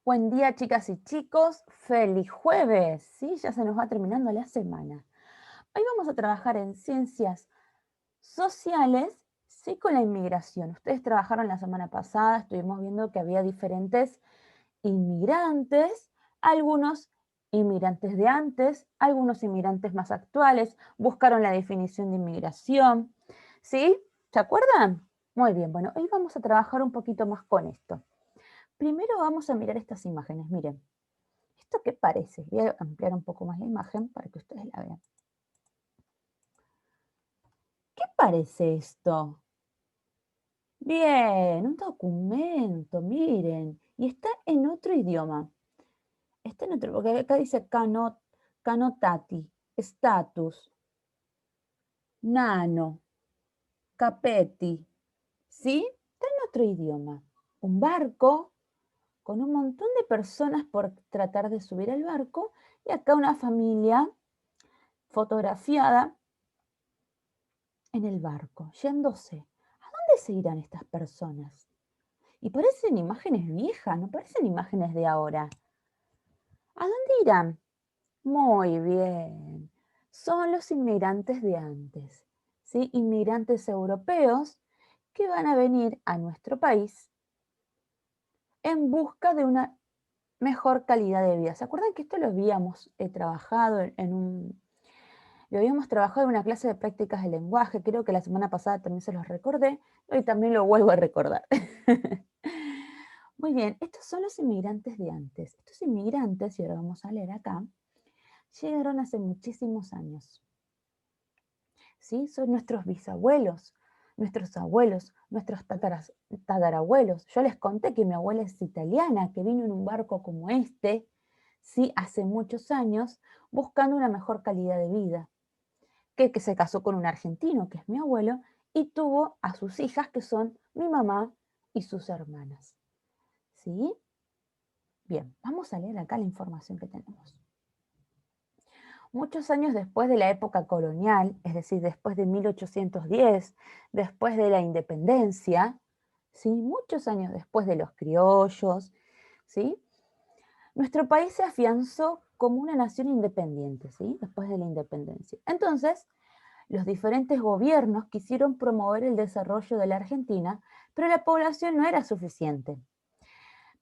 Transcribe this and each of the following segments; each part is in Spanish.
Buen día, chicas y chicos. Feliz jueves, ¿sí? Ya se nos va terminando la semana. Hoy vamos a trabajar en ciencias sociales, sí, con la inmigración. Ustedes trabajaron la semana pasada, estuvimos viendo que había diferentes inmigrantes, algunos inmigrantes de antes, algunos inmigrantes más actuales, buscaron la definición de inmigración, ¿sí? ¿Se acuerdan? Muy bien, bueno, hoy vamos a trabajar un poquito más con esto. Primero vamos a mirar estas imágenes, miren. ¿Esto qué parece? Voy a ampliar un poco más la imagen para que ustedes la vean. ¿Qué parece esto? Bien, un documento, miren. Y está en otro idioma. Está en otro, porque acá dice canotati, status, nano, capetti. ¿Sí? Está en otro idioma. Un barco con un montón de personas por tratar de subir al barco y acá una familia fotografiada en el barco, yéndose. ¿A dónde se irán estas personas? Y parecen imágenes viejas, no parecen imágenes de ahora. ¿A dónde irán? Muy bien. Son los inmigrantes de antes, ¿sí? Inmigrantes europeos que van a venir a nuestro país en busca de una mejor calidad de vida. ¿Se acuerdan que esto lo habíamos trabajado lo habíamos trabajado en una clase de prácticas de lenguaje? Creo que la semana pasada también se los recordé, hoy también lo vuelvo a recordar. Muy bien, estos son los inmigrantes de antes. Estos inmigrantes, y ahora vamos a leer acá, llegaron hace muchísimos años. ¿Sí? Son nuestros bisabuelos, nuestros abuelos, nuestros tatarabuelos. Yo les conté que mi abuela es italiana, que vino en un barco como este, ¿sí? Hace muchos años, buscando una mejor calidad de vida. Que se casó con un argentino, que es mi abuelo, y tuvo a sus hijas, que son mi mamá y sus hermanas. ¿Sí? Bien, vamos a leer acá la información que tenemos. Muchos años después de la época colonial, es decir, después de 1810, después de la independencia, ¿sí? Muchos años después de los criollos, ¿sí? Nuestro país se afianzó como una nación independiente, ¿sí? Después de la independencia. Entonces, los diferentes gobiernos quisieron promover el desarrollo de la Argentina, pero la población no era suficiente.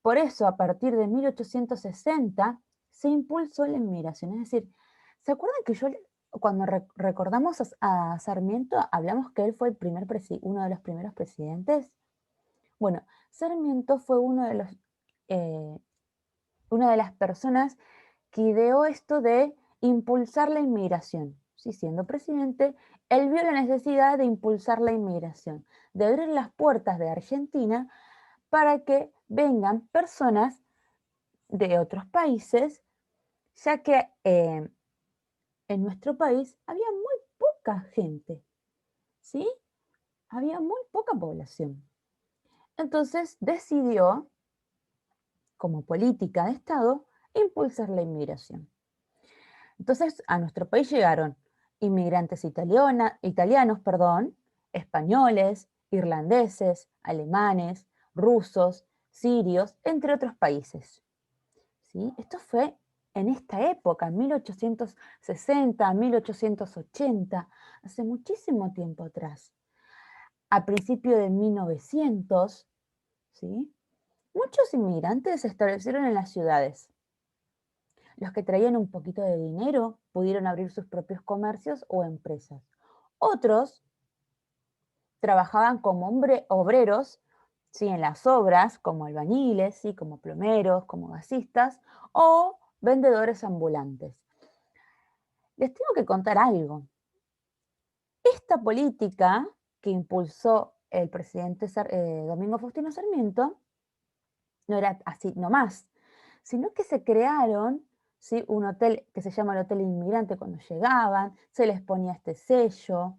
Por eso, a partir de 1860, se impulsó la inmigración. Es decir, ¿se acuerdan que cuando recordamos a Sarmiento, hablamos que él fue uno de los primeros presidentes? Bueno, Sarmiento fue eh, una de las personas que ideó esto de impulsar la inmigración. Sí, siendo presidente, él vio la necesidad de impulsar la inmigración, de abrir las puertas de Argentina para que vengan personas de otros países, ya que en nuestro país había muy poca gente, ¿sí? Había muy poca población. Entonces decidió, como política de Estado, impulsar la inmigración. Entonces a nuestro país llegaron inmigrantes italianos, españoles, irlandeses, alemanes, rusos, sirios, entre otros países. ¿Sí? Esto fue en esta época, en 1860, 1880, hace muchísimo tiempo atrás. A principios de 1900, ¿sí? Muchos inmigrantes se establecieron en las ciudades. Los que traían un poquito de dinero pudieron abrir sus propios comercios o empresas. Otros trabajaban como obreros, ¿sí? En las obras, como albañiles, ¿sí? Como plomeros, como gasistas o vendedores ambulantes. Les tengo que contar algo. Esta política que impulsó el presidente Domingo Faustino Sarmiento no era así nomás, sino que se crearon, ¿sí? Un hotel que se llama el Hotel Inmigrante cuando llegaban, se les ponía este sello,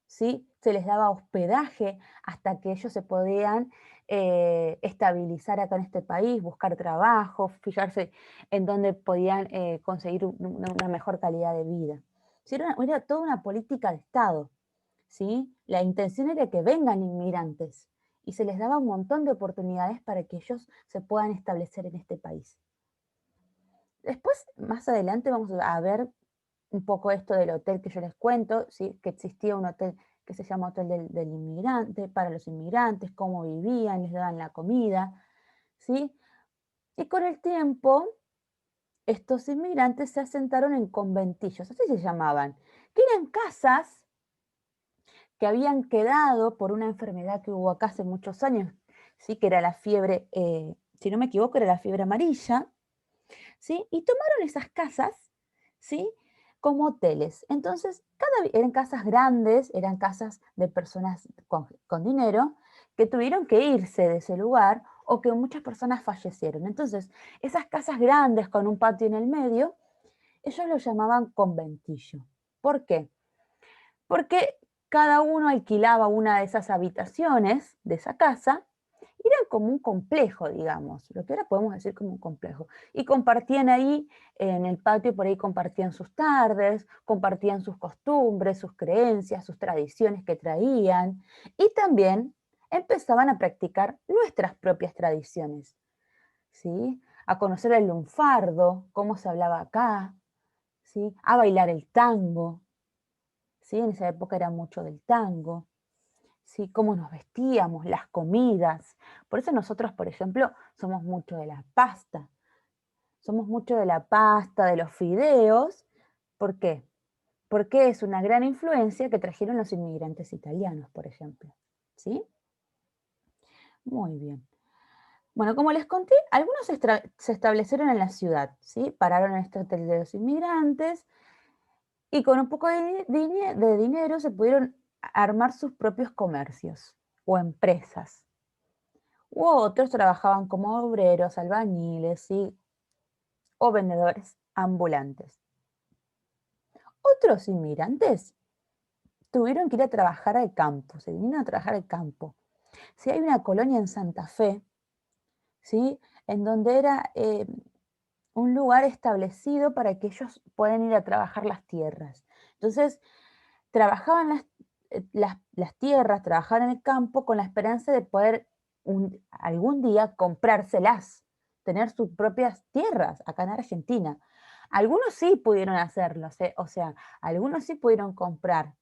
¿sí? Se les daba hospedaje hasta que ellos se podían estabilizar acá en este país, buscar trabajo, fijarse en dónde podían conseguir una mejor calidad de vida. ¿Sí? Era toda una política de Estado, ¿sí? La intención era que vengan inmigrantes y se les daba un montón de oportunidades para que ellos se puedan establecer en este país. Después, más adelante, vamos a ver un poco esto del hotel que yo les cuento, ¿sí? Que existía un hotel que se llama Hotel del Inmigrante, para los inmigrantes, cómo vivían, les daban la comida, ¿sí? Y con el tiempo, estos inmigrantes se asentaron en conventillos, así se llamaban, que eran casas que habían quedado por una enfermedad que hubo acá hace muchos años, ¿sí? Que era la fiebre, si no me equivoco, era la fiebre amarilla, ¿sí? Y tomaron esas casas, ¿sí? Como hoteles. Entonces, eran casas grandes, eran casas de personas con dinero que tuvieron que irse de ese lugar o que muchas personas fallecieron. Entonces, esas casas grandes con un patio en el medio, ellos lo llamaban conventillo. ¿Por qué? Porque cada uno alquilaba una de esas habitaciones de esa casa. Era como un complejo, digamos, lo que ahora podemos decir como un complejo. Y compartían ahí, en el patio, por ahí compartían sus tardes, compartían sus costumbres, sus creencias, sus tradiciones que traían. Y también empezaban a practicar nuestras propias tradiciones, ¿sí? A conocer el lunfardo, cómo se hablaba acá, ¿sí? A bailar el tango, ¿sí? En esa época era mucho del tango. ¿Sí? Cómo nos vestíamos, las comidas. Por eso nosotros, por ejemplo, somos mucho de la pasta. Somos mucho de la pasta, de los fideos. ¿Por qué? Porque es una gran influencia que trajeron los inmigrantes italianos, por ejemplo. ¿Sí? Muy bien. Bueno, como les conté, algunos se establecieron en la ciudad, ¿sí? Pararon en este hotel de los inmigrantes y con un poco de dinero se pudieron armar sus propios comercios o empresas. U otros trabajaban como obreros, albañiles, ¿sí? O vendedores ambulantes. Otros inmigrantes tuvieron que ir a trabajar al campo, se vinieron a trabajar al campo. Si hay una colonia en Santa Fe, ¿sí? En donde era un lugar establecido para que ellos puedan ir a trabajar las tierras. Entonces, trabajaban las tierras, trabajaban en el campo con la esperanza de poder algún día comprárselas, tener sus propias tierras acá en Argentina. Algunos sí pudieron hacerlo, o sea, algunos sí pudieron comprar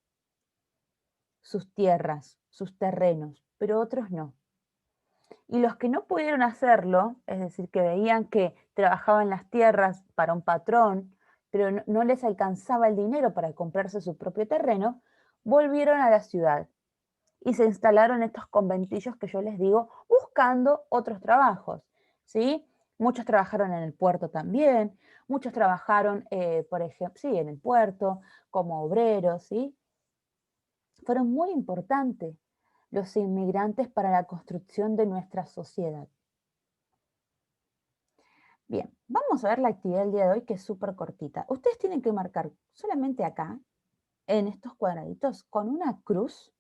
sus tierras, sus terrenos, pero otros no. Y los que no pudieron hacerlo, es decir, que veían que trabajaban las tierras para un patrón, pero no les alcanzaba el dinero para comprarse su propio terreno, volvieron a la ciudad y se instalaron en estos conventillos que yo les digo, buscando otros trabajos, ¿sí? Muchos trabajaron en el puerto también, muchos trabajaron, por ejemplo, sí, en el puerto, como obreros, ¿sí? Fueron muy importantes los inmigrantes para la construcción de nuestra sociedad. Bien, vamos a ver la actividad del día de hoy que es súper cortita. Ustedes tienen que marcar solamente acá, en estos cuadraditos, con una cruz,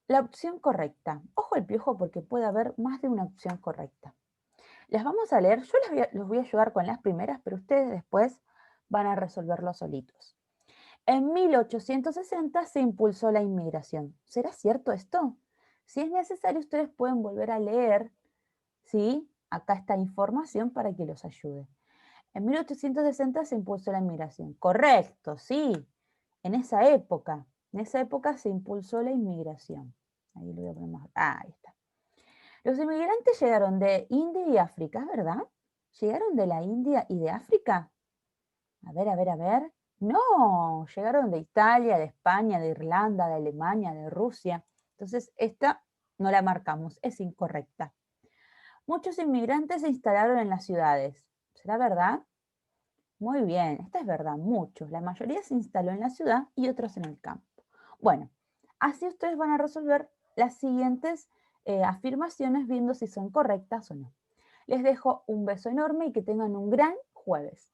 la opción correcta. Ojo el piojo porque puede haber más de una opción correcta. Las vamos a leer, yo los voy a ayudar con las primeras, pero ustedes después van a resolverlo solitos. En 1860 se impulsó la inmigración. ¿Será cierto esto? Si es necesario, ustedes pueden volver a leer, ¿sí? Acá está información para que los ayude. En 1860 se impulsó la inmigración. Correcto, sí. En esa época se impulsó la inmigración. Ahí lo voy a poner más. Ahí está. Los inmigrantes llegaron de India y África, ¿verdad? ¿Llegaron de la India y de África? A ver, a ver, a ver. No, llegaron de Italia, de España, de Irlanda, de Alemania, de Rusia. Entonces, esta no la marcamos, es incorrecta. Muchos inmigrantes se instalaron en las ciudades. ¿Será verdad? Muy bien, esta es verdad, muchos. La mayoría se instaló en la ciudad y otros en el campo. Bueno, así ustedes van a resolver las siguientes afirmaciones viendo si son correctas o no. Les dejo un beso enorme y que tengan un gran jueves.